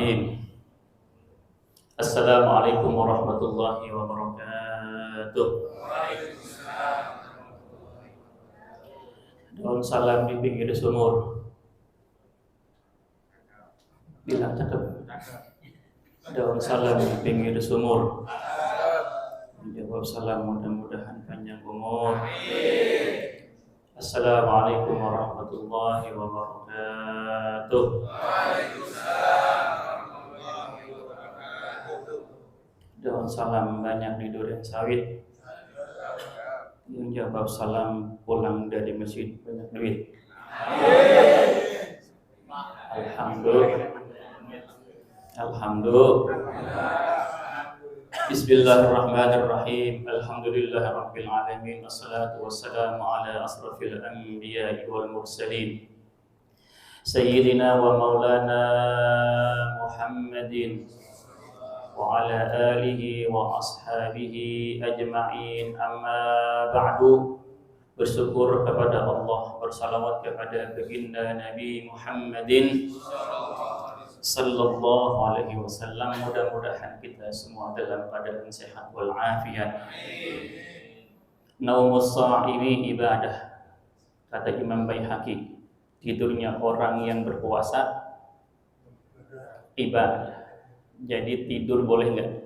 Bismillahirrahmanirrahim. Assalamualaikum warahmatullahi wabarakatuh. Daun salam di pinggir sumur. Bilang cakep. Daun salam di pinggir sumur. Jawab salam, mudah-mudahan panjang umur. Assalamualaikum warahmatullahi wabarakatuh. Daun salam banyak di durian sawit. Yang jawab salam pulang dari masjid banyak duit. Alhamdulillah. Bismillahirrahmanirrahim. Alhamdulillahirabbil alamin. Wassalatu wassalamu ala asrafil anbiya'i wal mursalin. Sayyidina wa maulana Muhammadin wa ala alihi wa ashabihi ajma'in. Amma ba'du. Bersyukur kepada Allah, bersalawat kepada baginda Nabi Muhammadin sallallahu alaihi wasallam. Mudah-mudahan kita semua dalam keadaan sehat wal afiat. Naumus sha'imi ibadah. Kata Imam Baihaqi, tidurnya orang yang berpuasa ibadah. Jadi tidur boleh enggak?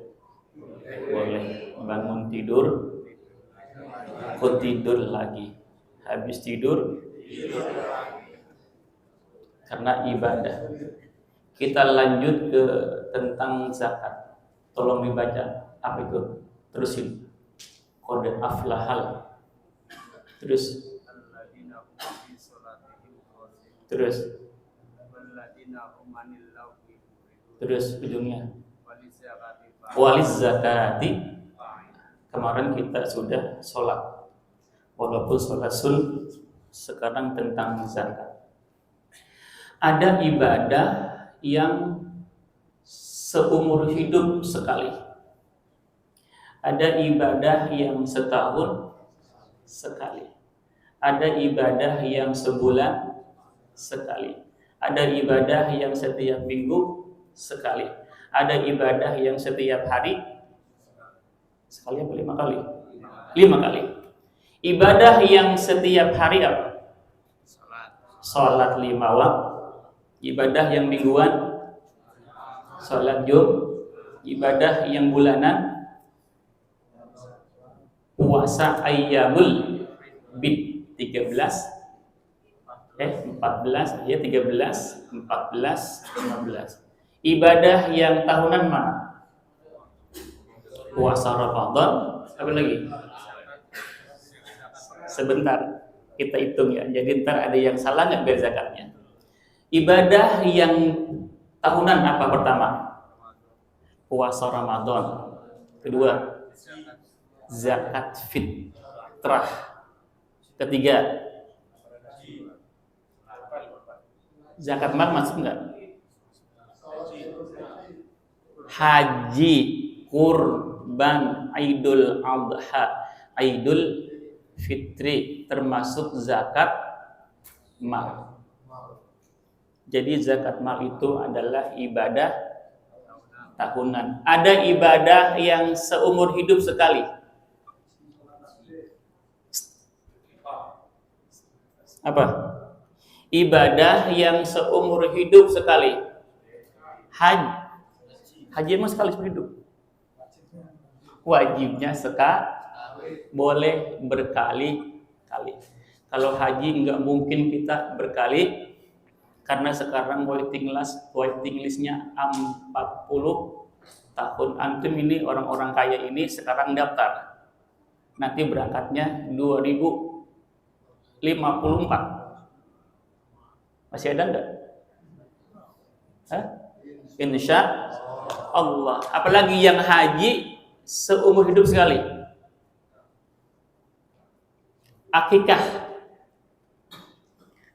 Boleh. Bangun tidur, kok tidur lagi. Habis tidur karena ibadah. Kita lanjut ke tentang zakat. Tolong dibaca. Apa itu? Terusin. Qad aflahal. Terus. Terus ujungnya. Waliz zakati. Kemarin kita sudah sholat. Walaupun sholat sekarang tentang zakat. Ada ibadah yang seumur hidup sekali. Ada ibadah yang setahun sekali. Ada ibadah yang sebulan sekali. Ada ibadah yang setiap minggu sekali. Ada ibadah yang setiap hari sekali apa 5 kali? 5 kali. Ibadah yang setiap hari apa? Salat 5 waktu. Ibadah yang mingguan, salat Jumat. Ibadah yang bulanan, puasa ayyamul bid 14 ya 13, 14, 15. Ibadah yang tahunan mana? Puasa Ramadan. Apa lagi? Sebentar kita hitung ya. Jadi ntar ada yang salah nggak biar zakatnya. Ibadah yang tahunan apa pertama? Puasa Ramadan. Kedua, zakat fitrah. Ketiga, zakat mal masuk enggak? Haji, kurban, Idul Adha, Idul Fitri termasuk zakat mal. Jadi zakat mal itu adalah ibadah tahunan. Ada ibadah yang seumur hidup sekali. Apa? Ibadah yang seumur hidup sekali. Haji emang sekali seumur hidup. Wajibnya sekali, boleh berkali-kali. Kalau haji nggak mungkin kita berkali. Karena sekarang waiting listnya 40 tahun. Antum ini orang-orang kaya ini sekarang daftar. Nanti berangkatnya 2054. Masih ada enggak? Insya Allah. Apalagi yang haji seumur hidup sekali.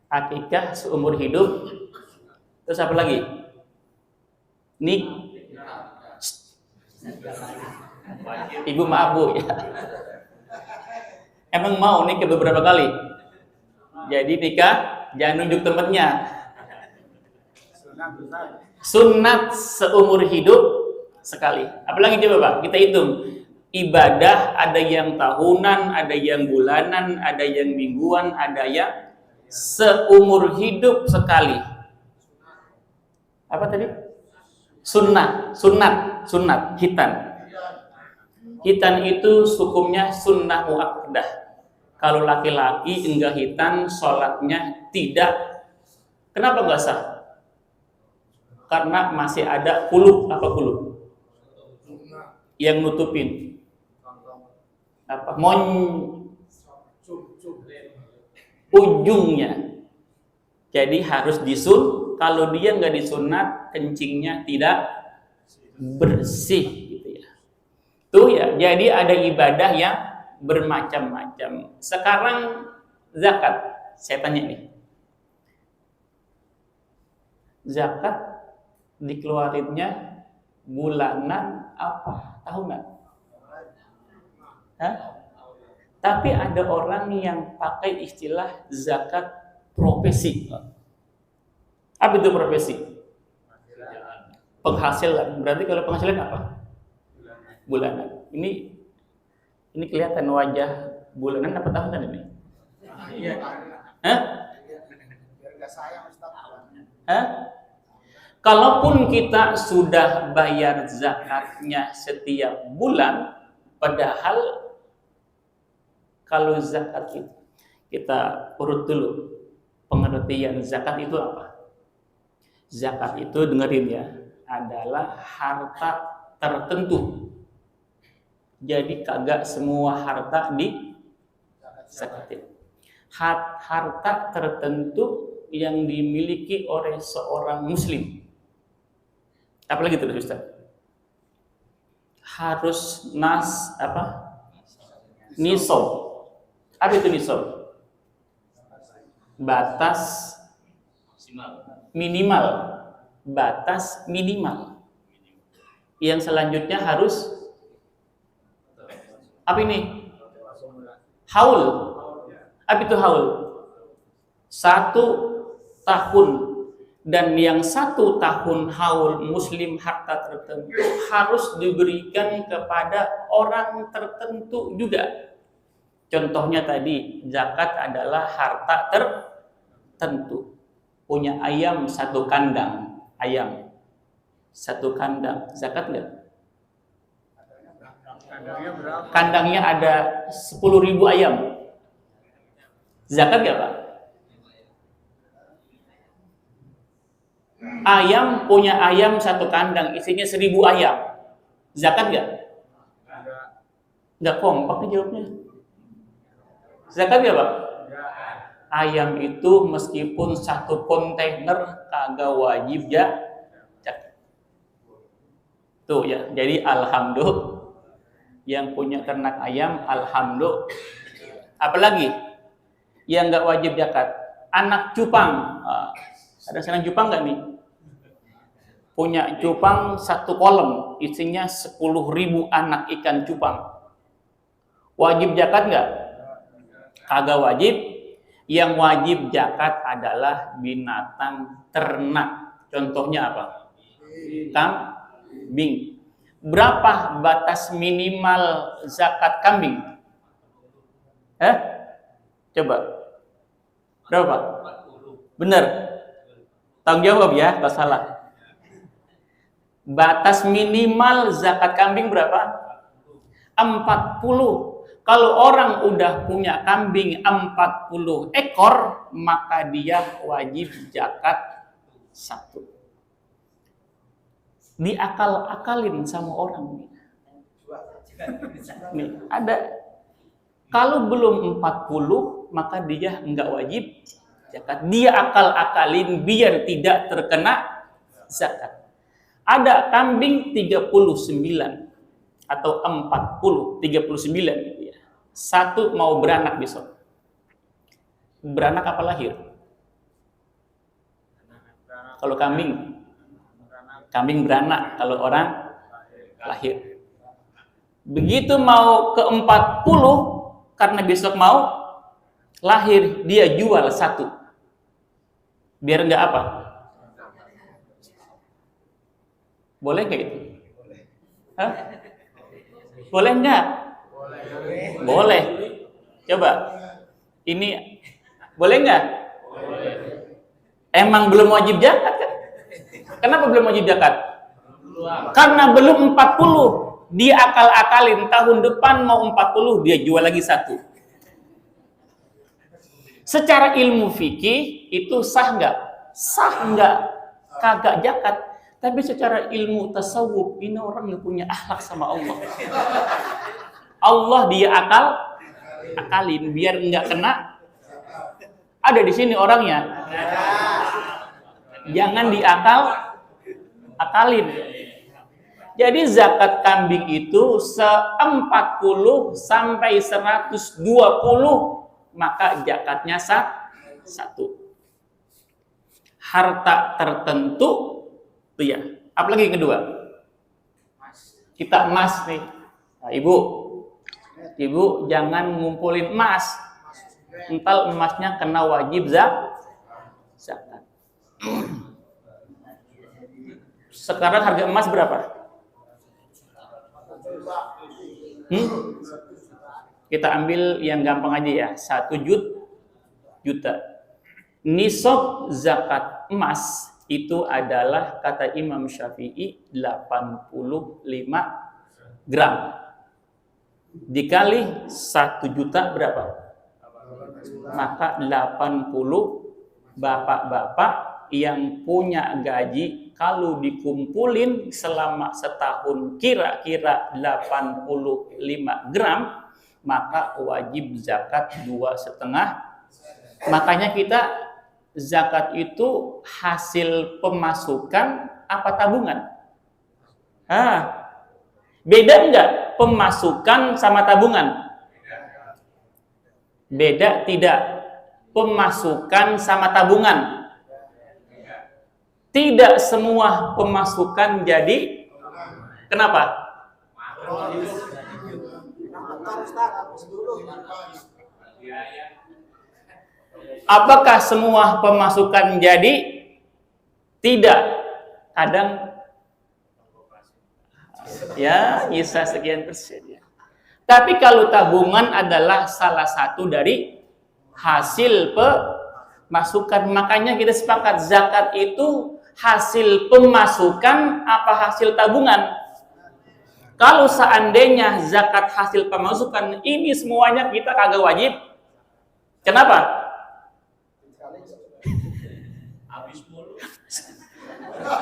Akikah seumur hidup. Terus apa lagi? Ibu maaf Bu ya. Emang mau nikah beberapa kali? Jadi nikah jangan nunjuk temennya. Sunat seumur hidup sekali. Apalagi coba Pak, kita hitung. Ibadah ada yang tahunan, ada yang bulanan, ada yang mingguan, ada yang seumur hidup sekali. Apa tadi? Sunat, hitan. Hitan itu hukumnya sunnah muakkadah. Kalau laki-laki enggak hitan, sholatnya tidak. Kenapa enggak sah? Karena masih ada kulub. Apa kulub? Yang nutupin. Apa? Ujungnya. Jadi harus disun. Kalau dia nggak disunat, kencingnya tidak bersih, gitu ya. Tuh ya. Jadi ada ibadah yang bermacam-macam. Sekarang zakat, saya tanya nih. Zakat dikeluarinnya bulanan apa? Tahunan? Hah? Tapi ada orang yang pakai istilah zakat profesi. Apa itu profesi? Penghasilan. Berarti kalau penghasilan apa? Bulanan. Ini kelihatan wajah bulanan apa tahunan ini? Hah? Hah? Kalaupun kita sudah bayar zakatnya setiap bulan, padahal kalau zakat kita urut dulu pengertian zakat itu apa? Zakat itu dengerin ya, adalah harta tertentu. Jadi kagak semua harta di zakatin. Harta tertentu yang dimiliki oleh seorang muslim. Apalagi itu Ustaz? Harus nisab. Apa itu nisab? Batas minimal. Batas minimal. Yang selanjutnya harus apa ini? Haul. Apa itu haul? 1 tahun. Dan yang 1 tahun haul muslim harta tertentu harus diberikan kepada orang tertentu juga. Contohnya tadi, zakat adalah harta tertentu. Punya ayam 1 kandang, ayam 1 kandang, zakat nggak? Kandangnya ada 10.000 ayam, zakat nggak Pak? Ayam punya ayam 1 kandang, isinya 1.000 ayam, zakat nggak? Nggak kompak nih jawabnya. Zakat nggak Pak? Ayam itu meskipun 1 kontainer kagak wajib ya. Tuh ya, jadi alhamdulillah yang punya ternak ayam, alhamdulillah. Apalagi yang nggak wajib zakat? Anak cupang. Ada senang cupang nggak nih? Punya cupang 1 kolam, isinya 10.000 anak ikan cupang. Wajib zakat nggak? Kagak wajib. Yang wajib zakat adalah binatang ternak. Contohnya apa? Kambing. Berapa batas minimal zakat kambing? Coba. Berapa? Benar. Tanggung jawab ya, kalau salah. Batas minimal zakat kambing berapa? 40. Kalau orang udah punya kambing 40 ekor, maka dia wajib zakat 1. Diakal-akalin sama orang nih. Ada. Kalau belum 40, maka dia enggak wajib zakat. Dia akal-akalin biar tidak terkena zakat. Ada kambing 39 atau 39 gitu ya. 1 mau beranak besok. Beranak apa lahir? Kalau kambing beranak, kalau orang lahir. Begitu mau ke 40 karena besok mau lahir, dia jual 1. Biar enggak apa? Boleh nggak itu? Hah? Boleh nggak? Boleh. Coba. Ini boleh nggak? Emang belum wajib zakat kan? Kenapa belum wajib zakat? Karena belum 40. Dia akal-akalin tahun depan mau 40, dia jual lagi satu. Secara ilmu fikih itu sah nggak? Sah nggak? Kagak zakat. Tapi secara ilmu tasawuf, ini orang yang punya akhlak sama Allah. Allah dia akalin biar nggak kena. Ada di sini orangnya. Jangan akalin. Jadi zakat kambing itu 40 sampai 120, maka zakatnya satu. Harta tertentu tuh ya. Apalagi yang kedua? Kita emas nih. Nah, Ibu jangan ngumpulin emas. Entar emasnya kena wajib zakat. Sekarang harga emas berapa? Kita ambil yang gampang aja ya, 1 juta. Nisab zakat emas itu adalah kata Imam Syafi'i 85 gram. Dikali 1 juta berapa? Maka 80 bapak-bapak yang punya gaji kalau dikumpulin selama setahun kira-kira 85 gram, maka wajib zakat 2,5. Makanya kita zakat itu hasil pemasukan apa tabungan? Beda enggak pemasukan sama tabungan? Beda tidak? Pemasukan sama tabungan. Tidak semua pemasukan jadi. Kenapa? Apakah semua pemasukan jadi? Tidak. Kadang ya bisa sekian persen ya. Tapi kalau tabungan adalah salah satu dari hasil pemasukan, makanya kita sepakat zakat itu hasil pemasukan apa hasil tabungan. Kalau seandainya zakat hasil pemasukan, ini semuanya kita kagak wajib. Kenapa?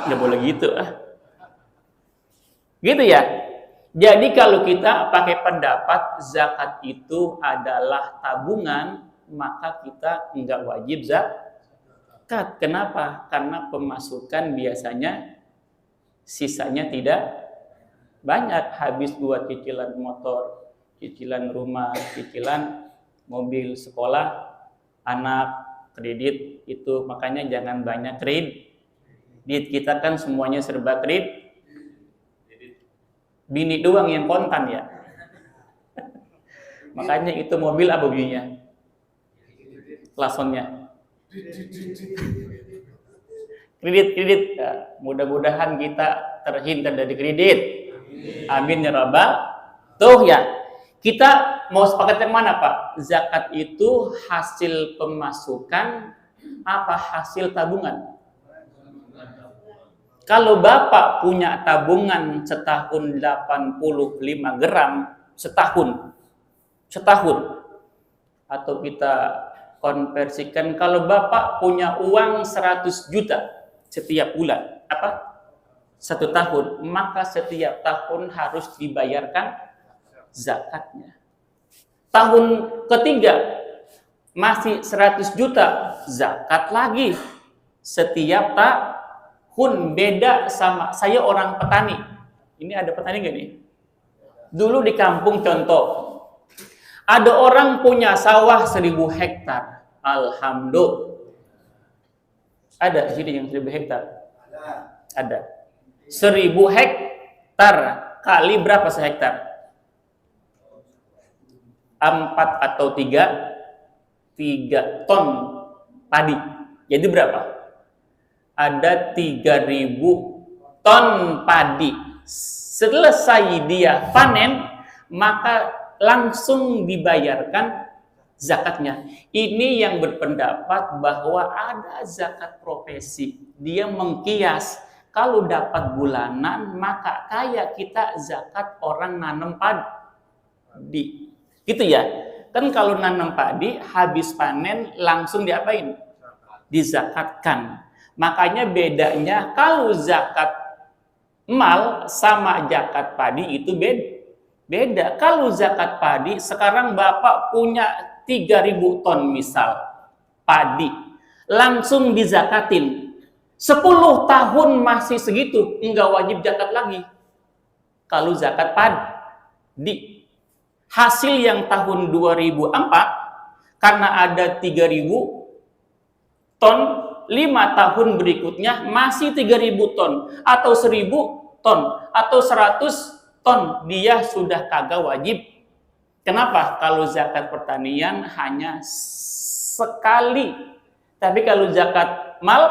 Nggak boleh gitu. Gitu ya. Jadi kalau kita pakai pendapat zakat itu adalah tabungan, maka kita nggak wajib zakat. Kenapa? Karena pemasukan biasanya sisanya tidak banyak, habis buat cicilan motor, cicilan rumah, cicilan mobil sekolah, anak, kredit itu. Makanya jangan banyak kredit. Kita kan semuanya serba kredit. Bini doang yang kontan ya. Makanya itu mobil apa bunyinya? Lasonnya. Kredit. Ya, mudah-mudahan kita terhindar dari kredit. Amin ya rabbal. Tuh ya. Kita mau sepakat yang mana Pak? Zakat itu hasil pemasukan apa hasil tabungan? Kalau Bapak punya tabungan setahun 85 gram setahun. Atau kita konversikan, kalau Bapak punya uang 100 juta setiap bulan, satu tahun, maka setiap tahun harus dibayarkan zakatnya. Tahun ketiga masih 100 juta, zakat lagi setiap tahun. Beda sama saya orang petani. Ini ada petani gak nih? Dulu di kampung contoh, ada orang punya sawah 1000 hektar. Alhamdulillah. Ada di sini yang 1000 hektar? Ada. 1000 hektar kali berapa sehektar? 4 atau 3 ton padi. Jadi berapa? Ada 3000 ton padi. Selesai dia panen, maka langsung dibayarkan zakatnya. Ini yang berpendapat bahwa ada zakat profesi. Dia mengkias, kalau dapat bulanan, maka kayak kita zakat orang nanam padi. Gitu ya. Kan kalau nanam padi, habis panen langsung diapain? Dizakatkan. Makanya bedanya kalau zakat mal sama zakat padi itu beda. Kalau zakat padi, sekarang Bapak punya 3.000 ton misal padi, langsung dizakatin. 10 tahun masih segitu, enggak wajib zakat lagi. Kalau zakat padi, hasil yang tahun 2004 karena ada 3.000 ton, 5 tahun berikutnya masih 3.000 ton atau 1.000 ton atau 100 ton, dia sudah kagak wajib. Kenapa? Kalau zakat pertanian hanya sekali. Tapi kalau zakat mal,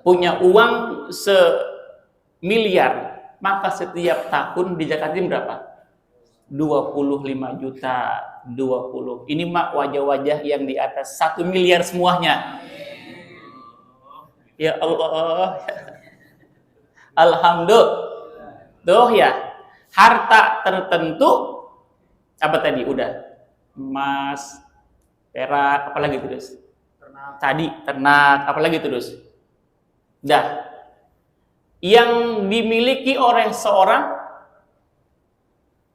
punya uang semiliar, maka setiap tahun dizakatin berapa? 25 juta. 20. Ini mak wajah-wajah yang di atas 1 miliar semuanya. Ya Allah. Alhamdulillah. Tuh ya, harta tertentu apa tadi udah? Emas, perak, apalagi terus? Ternak, apalagi terus? Dah. Yang dimiliki oleh seorang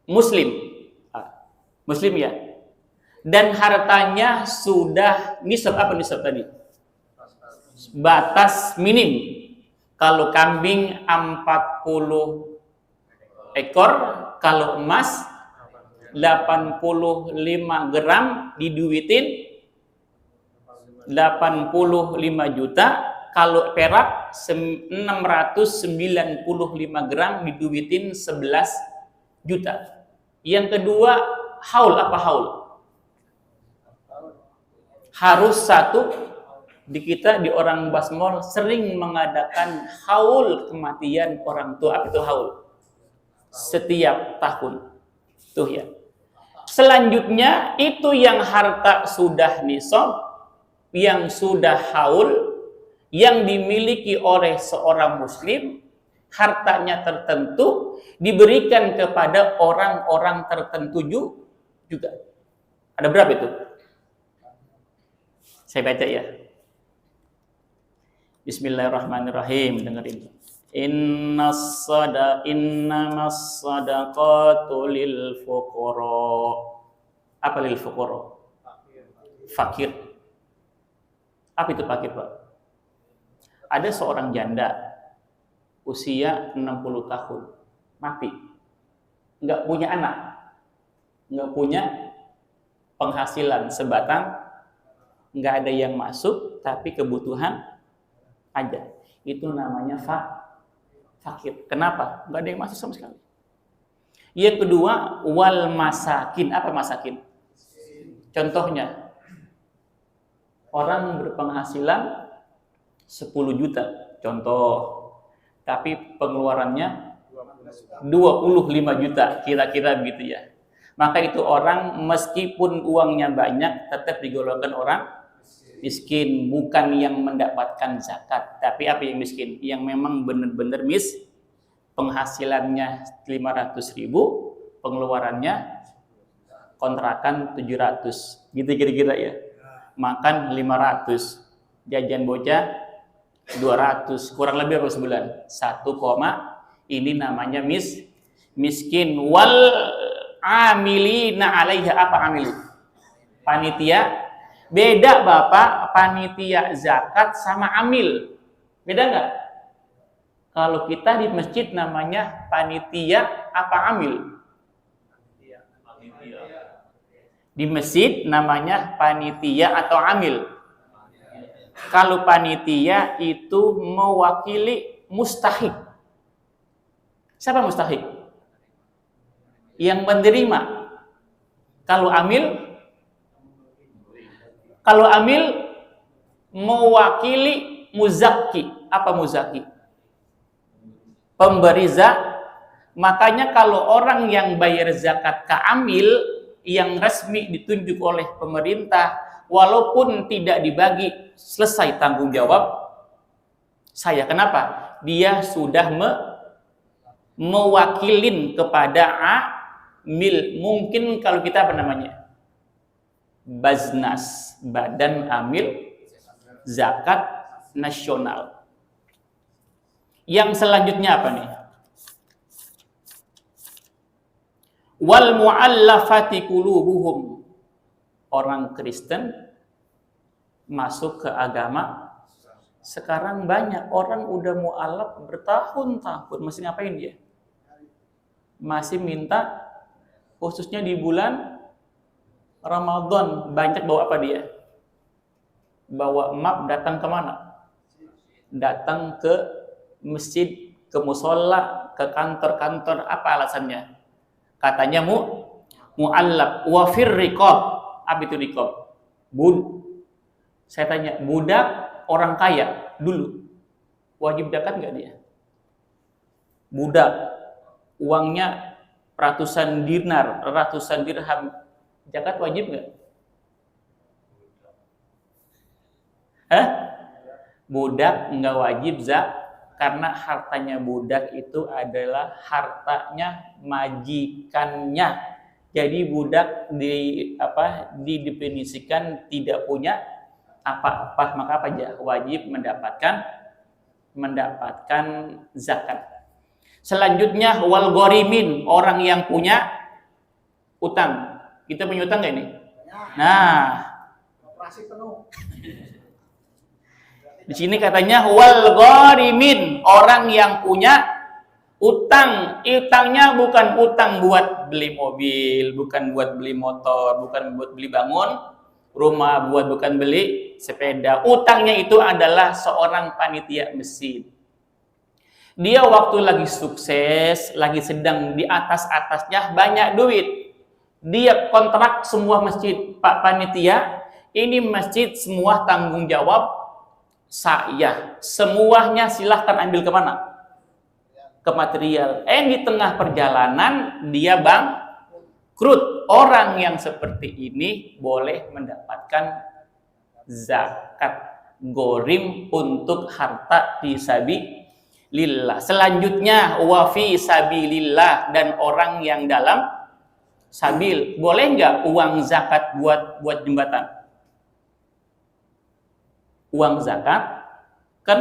muslim. Muslim ya. Dan hartanya sudah nisab, apa nisab tadi? Batas minim. Kalau kambing 40 ekor, kalau emas 85 gram diduitin 85 juta, kalau perak 695 gram diduitin 11 juta. Yang kedua, haul. Apa haul? Harus satu. Di kita, di orang Basmol sering mengadakan haul kematian orang tua. Apa itu haul? Setiap tahun. Tuh ya. Selanjutnya, itu yang harta sudah nisab, yang sudah haul, yang dimiliki oleh seorang muslim, hartanya tertentu, diberikan kepada orang-orang tertentu juga. Ada berapa itu? Saya baca ya. Bismillahirrahmanirrahim. Dengerin. Innamas sadaqatu lil fuqara. Apa lil fuqara? Fakir. Apa itu fakir, Pak? Ada seorang janda usia 60 tahun, mati. Enggak punya anak. Enggak punya penghasilan sebatang, enggak ada yang masuk, tapi kebutuhan aja. Itu namanya fakir. Kenapa? Enggak ada yang masuk sama sekali. Yang kedua, wal masakin. Apa masakin? Contohnya, orang berpenghasilan 10 juta, contoh, tapi pengeluarannya 25 juta, kira-kira begitu ya. Maka itu orang meskipun uangnya banyak, tetap digolongkan orang miskin, bukan yang mendapatkan zakat. Tapi apa yang miskin? Yang memang benar-benar penghasilannya 500.000, pengeluarannya kontrakan 700, gitu kira-kira ya. Makan 500, jajan bocah 200, kurang lebih apa sebulan? 1, ini namanya miskin. Wal amilina alaiha. Apa amili? Panitia. Beda Bapak, panitia zakat sama amil. Beda nggak? Kalau kita di masjid namanya panitia apa amil? Di masjid namanya panitia atau amil. Kalau panitia itu mewakili mustahik. Siapa mustahik? Yang menerima. Kalau amil mewakili muzaki. Apa muzaki? pemberi zakat. Makanya kalau orang yang bayar zakat keamil yang resmi ditunjuk oleh pemerintah, walaupun tidak dibagi, selesai tanggung jawab saya. Kenapa? Dia sudah mewakilin kepada amil. Mungkin kalau kita apa namanya? Baznas, Badan Amil Zakat Nasional. Yang selanjutnya apa nih? Wal mu'allafati qulubuhum. Orang Kristen masuk ke agama. Sekarang banyak orang udah mu'alaf bertahun-tahun. Masih ngapain dia? Masih minta, khususnya di bulan Ramadan. Banyak bawa apa dia? Bawa map, datang ke mana? Datang ke masjid, ke musola, ke kantor-kantor. Apa alasannya? Katanya mu'allaf wa fir riqab. Apa itu riqab? Saya tanya, budak orang kaya dulu wajib zakat nggak dia? Budak uangnya ratusan dinar, ratusan dirham, zakat wajib nggak? Budak nggak wajib zakat karena hartanya budak itu adalah hartanya majikannya. Jadi budak didefinisikan tidak punya apa-apa, maka apa aja wajib mendapatkan zakat. Selanjutnya wal ghorimin, orang yang punya utang. Kita punya utang nggak ini? Nah, operasi penuh. Di sini katanya wal gharimin, orang yang punya utang. Utangnya bukan utang buat beli mobil, bukan buat beli motor, bukan buat beli bangun rumah, bukan beli sepeda. Utangnya itu adalah seorang panitia masjid. Dia waktu lagi sukses, lagi sedang di atas-atasnya, banyak duit. Dia kontrak semua masjid. Pak panitia, ini masjid semua tanggung jawab saya, semuanya silahkan ambil kemana? Ke material. Di tengah perjalanan dia bangkrut. Orang yang seperti ini boleh mendapatkan zakat ghorim untuk harta fisabilillah. Selanjutnya wa fisabilillah, dan orang yang dalam sabil. Boleh nggak uang zakat buat jembatan? Uang zakat kan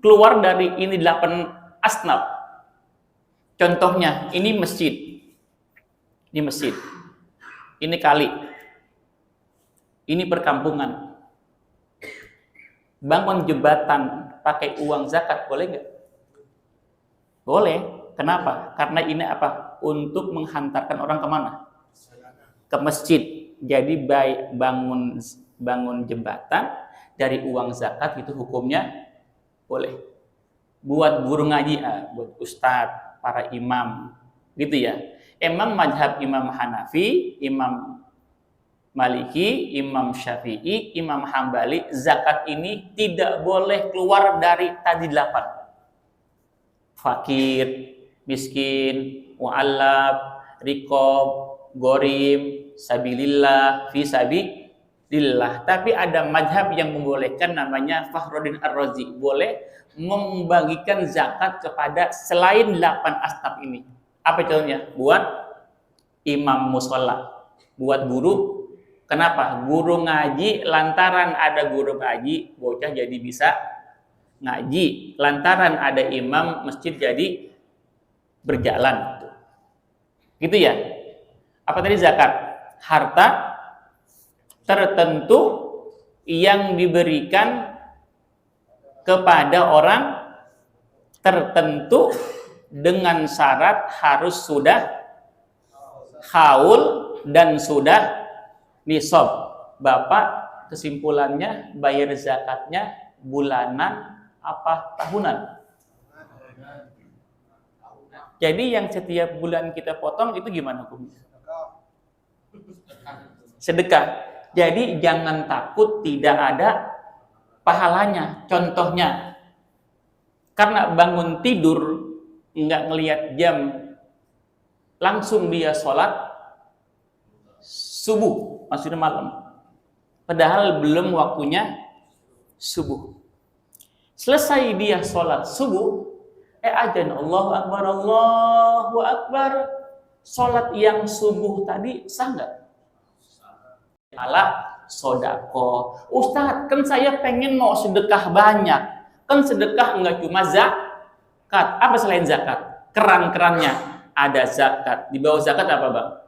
keluar dari ini 8 asnaf. Contohnya ini masjid, ini kali, ini perkampungan. Bangun jembatan pakai uang zakat boleh nggak? Boleh. Kenapa? Karena ini apa? Untuk menghantarkan orang kemana? Ke masjid. Jadi baik bangun jembatan dari uang zakat itu hukumnya boleh. Buat guru ngaji, buat ustadz, para imam, gitu ya. Emang mazhab Imam Hanafi, Imam Maliki, Imam Syafi'i, Imam Hambali, zakat ini tidak boleh keluar dari tadi 8. Fakir, miskin, mu'allaf, riqab, ghorim, sabilillah, fisabilillah. Tapi ada mazhab yang membolehkan, namanya Fakhruddin Ar-Razi, boleh membagikan zakat kepada selain 8 asnaf ini. Apa contohnya? Buat imam musola, buat guru. Kenapa? Guru ngaji, lantaran ada guru ngaji, bocah jadi bisa ngaji. Lantaran ada imam masjid jadi berjalan. Gitu ya. Apa tadi zakat? Harta tertentu yang diberikan kepada orang tertentu dengan syarat harus sudah haul dan sudah nisab. Bapak kesimpulannya bayar zakatnya bulanan apa tahunan? Jadi yang setiap bulan kita potong itu gimana hukumnya? Sedekah. Jadi jangan takut tidak ada pahalanya. Contohnya, karena bangun tidur nggak ngelihat jam, langsung dia sholat subuh, maksudnya malam. Padahal belum waktunya subuh. Selesai dia sholat subuh, azan Allahu Akbar, Allahu Akbar. Sholat yang subuh tadi sah nggak? Alah, sodako. Ustadz, kan saya pengen mau sedekah banyak. Kan sedekah nggak cuma zakat. Apa selain zakat? Keran-kerannya ada zakat. Di bawah zakat apa, Bang?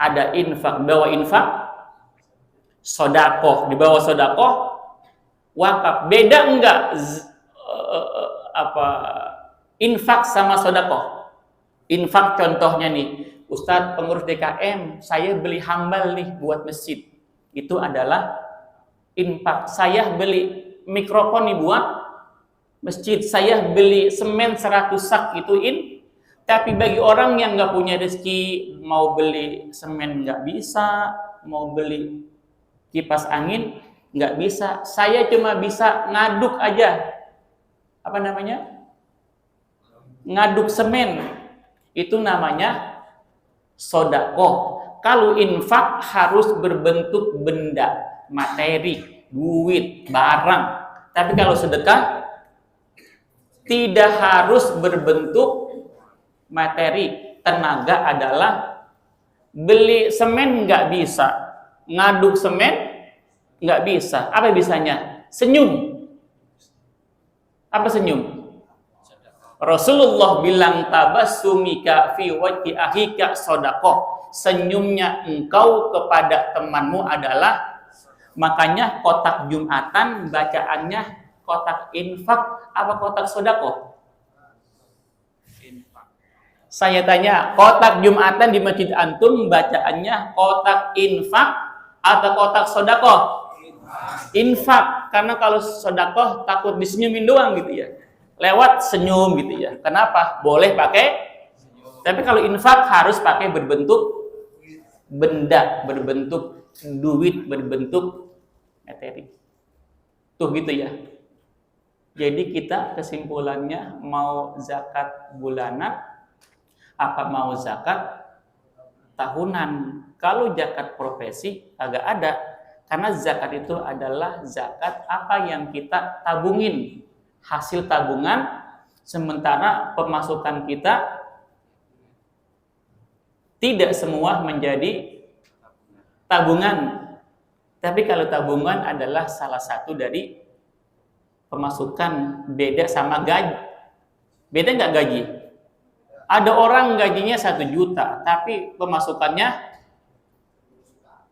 Ada infak. Di bawah infak sodako. Di bawah sodako wakaf. Beda enggak infak sama sodako? Infak contohnya nih, Ustadz pengurus DKM, saya beli hambal nih buat masjid. Itu adalah infak. Saya beli mikrofon nih buat masjid. Saya beli semen 100 sak, itu Tapi bagi orang yang nggak punya rezeki, mau beli semen nggak bisa, mau beli kipas angin nggak bisa. Saya cuma bisa ngaduk aja. Apa namanya? Ngaduk semen. Itu namanya sodako. Kalau infak harus berbentuk benda, materi, duit, barang. Tapi kalau sedekah tidak harus berbentuk materi. Tenaga adalah beli semen nggak bisa, ngaduk semen nggak bisa. Apa bisanya? Senyum. Apa senyum? Rasulullah bilang tabassumika fi wajhi akhika shadaqah. Senyumnya engkau kepada temanmu adalah, makanya kotak Jumatan bacaannya kotak infak apa kotak sedekah? Infak. Saya tanya, kotak Jumatan di masjid antum bacaannya kotak infak atau kotak sedekah? Infak, karena kalau sedekah takut disenyumin doang gitu ya. Lewat senyum gitu ya. Kenapa? Boleh pakai, tapi kalau infak harus pakai berbentuk benda, berbentuk duit, berbentuk materi. Tuh gitu ya. Jadi kita kesimpulannya mau zakat bulanan apa mau zakat tahunan. Kalau zakat profesi agak ada, karena zakat itu adalah zakat apa yang kita tabungin, hasil tabungan, sementara pemasukan kita tidak semua menjadi tabungan. Tapi kalau tabungan adalah salah satu dari pemasukan, beda sama gaji. Beda nggak gaji? Ada orang gajinya 1 juta, tapi pemasukannya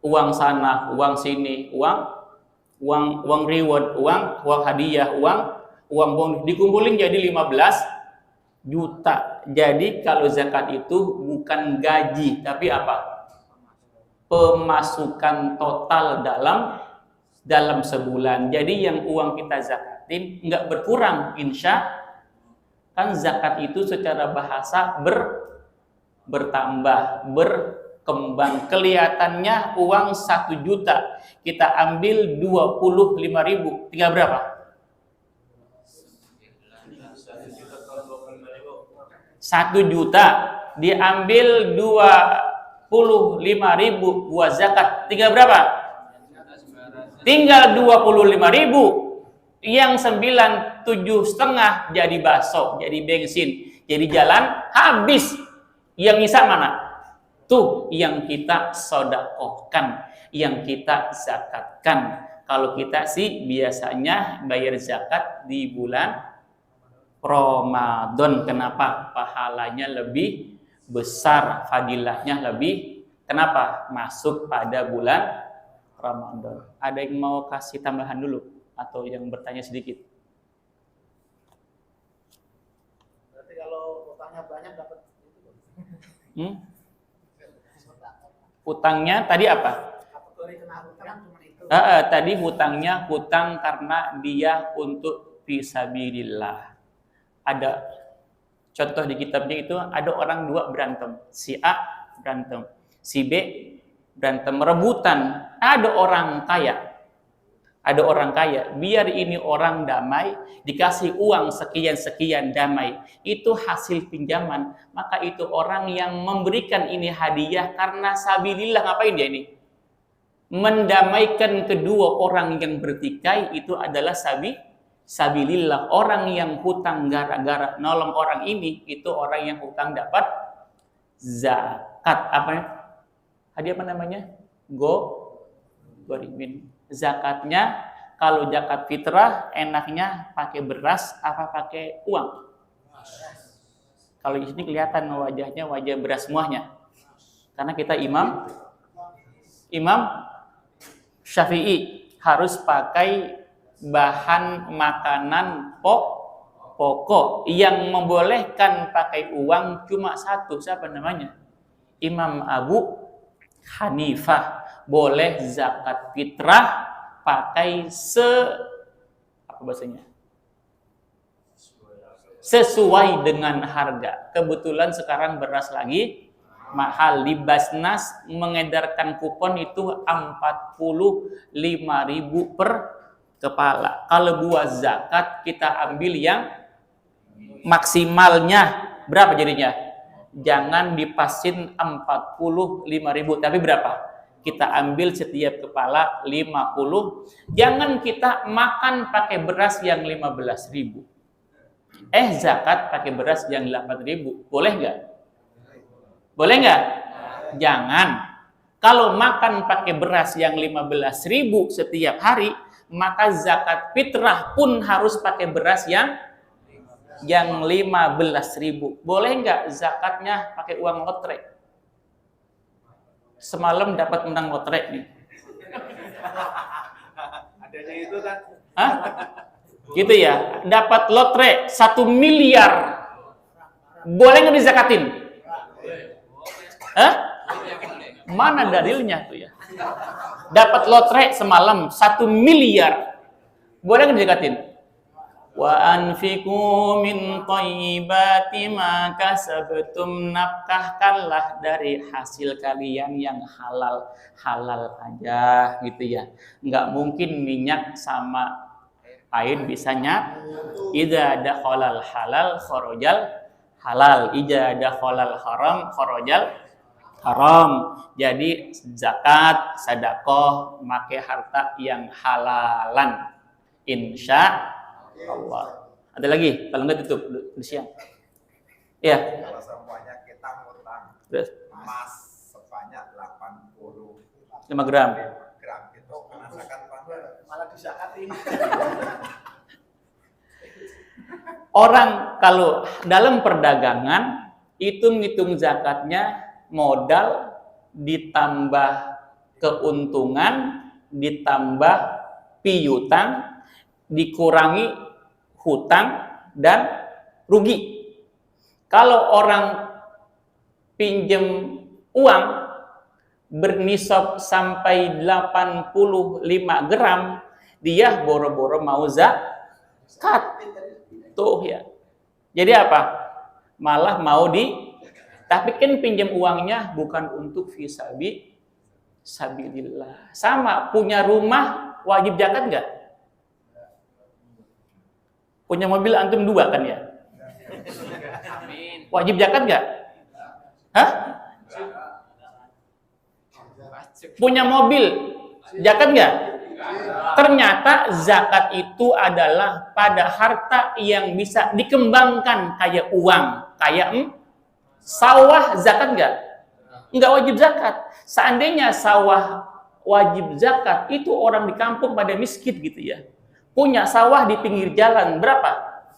uang sana, uang sini, uang reward, uang hadiah, uang bonus, dikumpulin jadi 15 juta. Jadi kalau zakat itu bukan gaji, tapi apa? Pemasukan total dalam sebulan. Jadi yang uang kita zakatin nggak berkurang, insya. Kan zakat itu secara bahasa bertambah, berkembang. Kelihatannya uang 1 juta, kita ambil 25.000, tinggal berapa? 1 juta diambil 25.000 buat zakat, tinggal berapa? Tinggal 25.000. Yang 97,5 jadi bakso, jadi bensin, jadi jalan habis. Yang nyisa mana? Tuh yang kita sodakohkan, yang kita zakatkan. Kalau kita sih biasanya bayar zakat di bulan Ramadan. Kenapa? Pahalanya lebih besar, fadilahnya lebih. Kenapa? Masuk pada bulan Ramadan. Ada yang mau kasih tambahan dulu atau yang bertanya sedikit? Berarti kalau utangnya banyak dapat itu. Utangnya tadi apa? Kategori kena hutang cuma itu. Tadi hutangnya hutang karena dia untuk fisabilillah. Ada contoh di kitabnya itu, ada orang 2 berantem, si A berantem, si B berantem, rebutan. Ada orang kaya Ada orang kaya, biar ini orang damai, dikasih uang sekian-sekian damai. Itu hasil pinjaman. Maka itu orang yang memberikan ini hadiah karena sabilillah. Ngapain dia ini? Mendamaikan kedua orang yang bertikai, itu adalah sabilillah. Orang yang hutang gara-gara nolong orang ini, itu orang yang hutang dapat zakat. Hadiah apa namanya? Gorimin. Zakatnya, kalau zakat fitrah enaknya pakai beras apa pakai uang? Kalau di sini kelihatan wajahnya wajah beras semuanya. Karena kita Imam Syafi'i harus pakai bahan makanan pokok. Yang membolehkan pakai uang cuma satu, siapa namanya? Imam Abu Hanifah. Boleh zakat fitrah pakai sesuai dengan harga. Kebetulan sekarang beras lagi mahal. Di Basnas mengedarkan kupon itu 45.000 per kepala. Kalau buat zakat kita ambil yang maksimalnya berapa jadinya? Jangan dipasin 45.000, tapi berapa? Kita ambil setiap kepala 50. Jangan kita makan pakai beras yang 15.000. Zakat pakai beras yang 8.000. Boleh nggak? Boleh nggak? Jangan. Kalau makan pakai beras yang 15.000 setiap hari, maka zakat fitrah pun harus pakai beras yang 15.000. Boleh nggak zakatnya pakai uang lotre? Semalam dapat menang lotre nih. Adanya itu kan. Hah? Gitu ya. Dapat lotre 1 miliar. Boleh nggak dizakatin? Hah? Mana dalilnya tuh ya? Dapat lotre semalam 1 miliar. Boleh nggak dizakatin? Wa anfiqu min thayyibati ma kasabtum, nafkahkanlah dari hasil kalian yang halal aja gitu ya. Nggak mungkin minyak sama air bisanya. Idza dakhalal halal kharajal halal, idza dakhalal haram kharajal haram. Jadi zakat, sedekah, pakai harta yang halalan. Insya Allah. Ada lagi? Kalau enggak tutup di siang. Iya. Kalau semuanya kita ngutang emas sebanyak 85 gram itu kena zakat Malah disakatin. Orang kalau dalam perdagangan itu ngitung zakatnya modal ditambah keuntungan ditambah piutang dikurangi hutang dan rugi. Kalau orang pinjem uang bernisab sampai 85 gram, dia boro-boro mau zakat. Tuh ya. Jadi apa? Malah mau tapi kan pinjam uangnya bukan untuk fisabilillah. Sama, punya rumah wajib zakat enggak? Punya mobil antum 2 kan ya? Wajib zakat enggak? Hah? Punya mobil zakat enggak? Ternyata zakat itu adalah pada harta yang bisa dikembangkan kayak uang, kayak sawah zakat enggak? Enggak wajib zakat. Seandainya sawah wajib zakat, itu orang di kampung pada miskin gitu ya. Punya sawah di pinggir jalan berapa?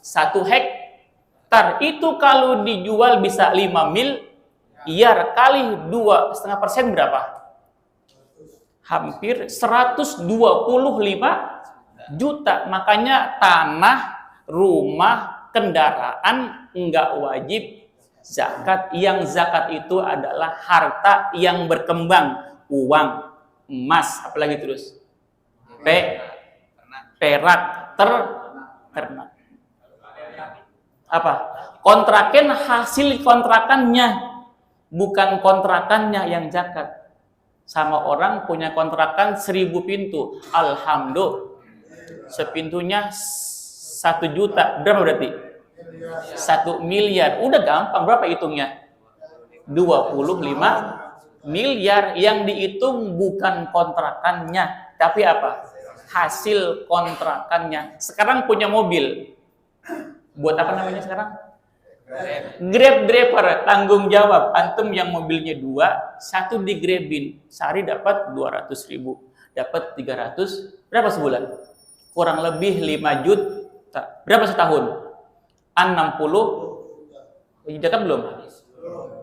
1 hektar. Itu kalau dijual bisa 5 miliar kali 2,5% berapa? Hampir 125 juta. Makanya tanah, rumah, kendaraan enggak wajib zakat. Yang zakat itu adalah harta yang berkembang, uang, emas, apalagi terus perak, ternak. Apa? Kontrakan hasil kontrakannya, bukan kontrakannya yang zakat. Sama orang punya kontrakan 1000 pintu, alhamdulillah, Sepintunya 1 juta. Berapa berarti? 1 miliar. Udah gampang. Berapa hitungnya? 25 miliar. Yang dihitung bukan kontrakannya, tapi apa? Hasil kontrakannya. Sekarang punya mobil. Buat apa namanya sekarang? Grab driver, tanggung jawab. Antum yang mobilnya 2, 1 digrebin, sehari dapat 200.000, dapat 300, berapa sebulan? Kurang lebih 5 juta. Berapa setahun? 60. Wajib zakat belum?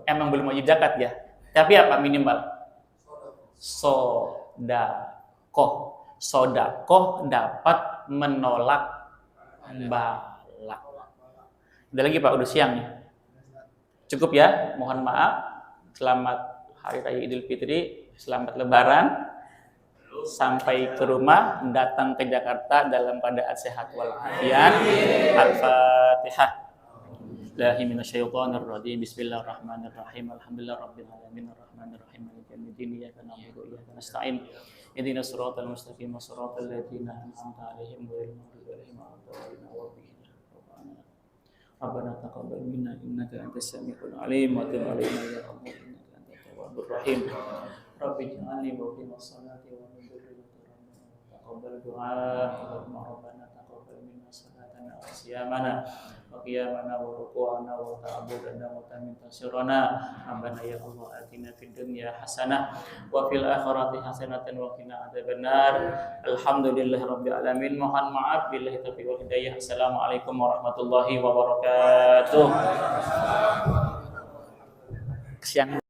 Emang belum wajib zakat ya. Tapi apa minimal? Sodakoh dapat menolak balak. Udah lagi Pak, udah siang nih. Cukup ya, mohon maaf. Selamat Hari Raya Idul Fitri, selamat Lebaran. Sampai ke rumah, datang ke Jakarta dalam keadaan sehat walafiat. Al-Fatihah. Billahi minasyaitonir rajim. Bismillahirrahmanirrahim. Alhamdulillahirabbil alamin arrahmanirrahim maliki yaumiddin. Iyyaka na'budu wa iyyaka nasta'in. Ihdinas siratal mustaqim, siratal ladzina an'amta 'alaihim ghairil maghdubi 'alaihim waladdallin. Rabbana taqabbal minna innaka antas samiul alim wa tub 'alaina ya Allah innaka antat tawwabur rahim. Rabbi ij'alni muqimas salati wa min dhurriyyati taqabbal du'a rabbana taqabbal minna salatana wa siyamana wa qiyamana wa ruku'ana wa ta'abbudana wa tamin tasirana. Rabbana ya Allah atina fid dunya hasanah wa fil akhirati hasanatan wa qina adzabannar. Alhamdulillahirabbil alamin. Mohon maaf billahi taufiq wal hidayah. Assalamualaikum warahmatullahi wabarakatuh. Kesiangan.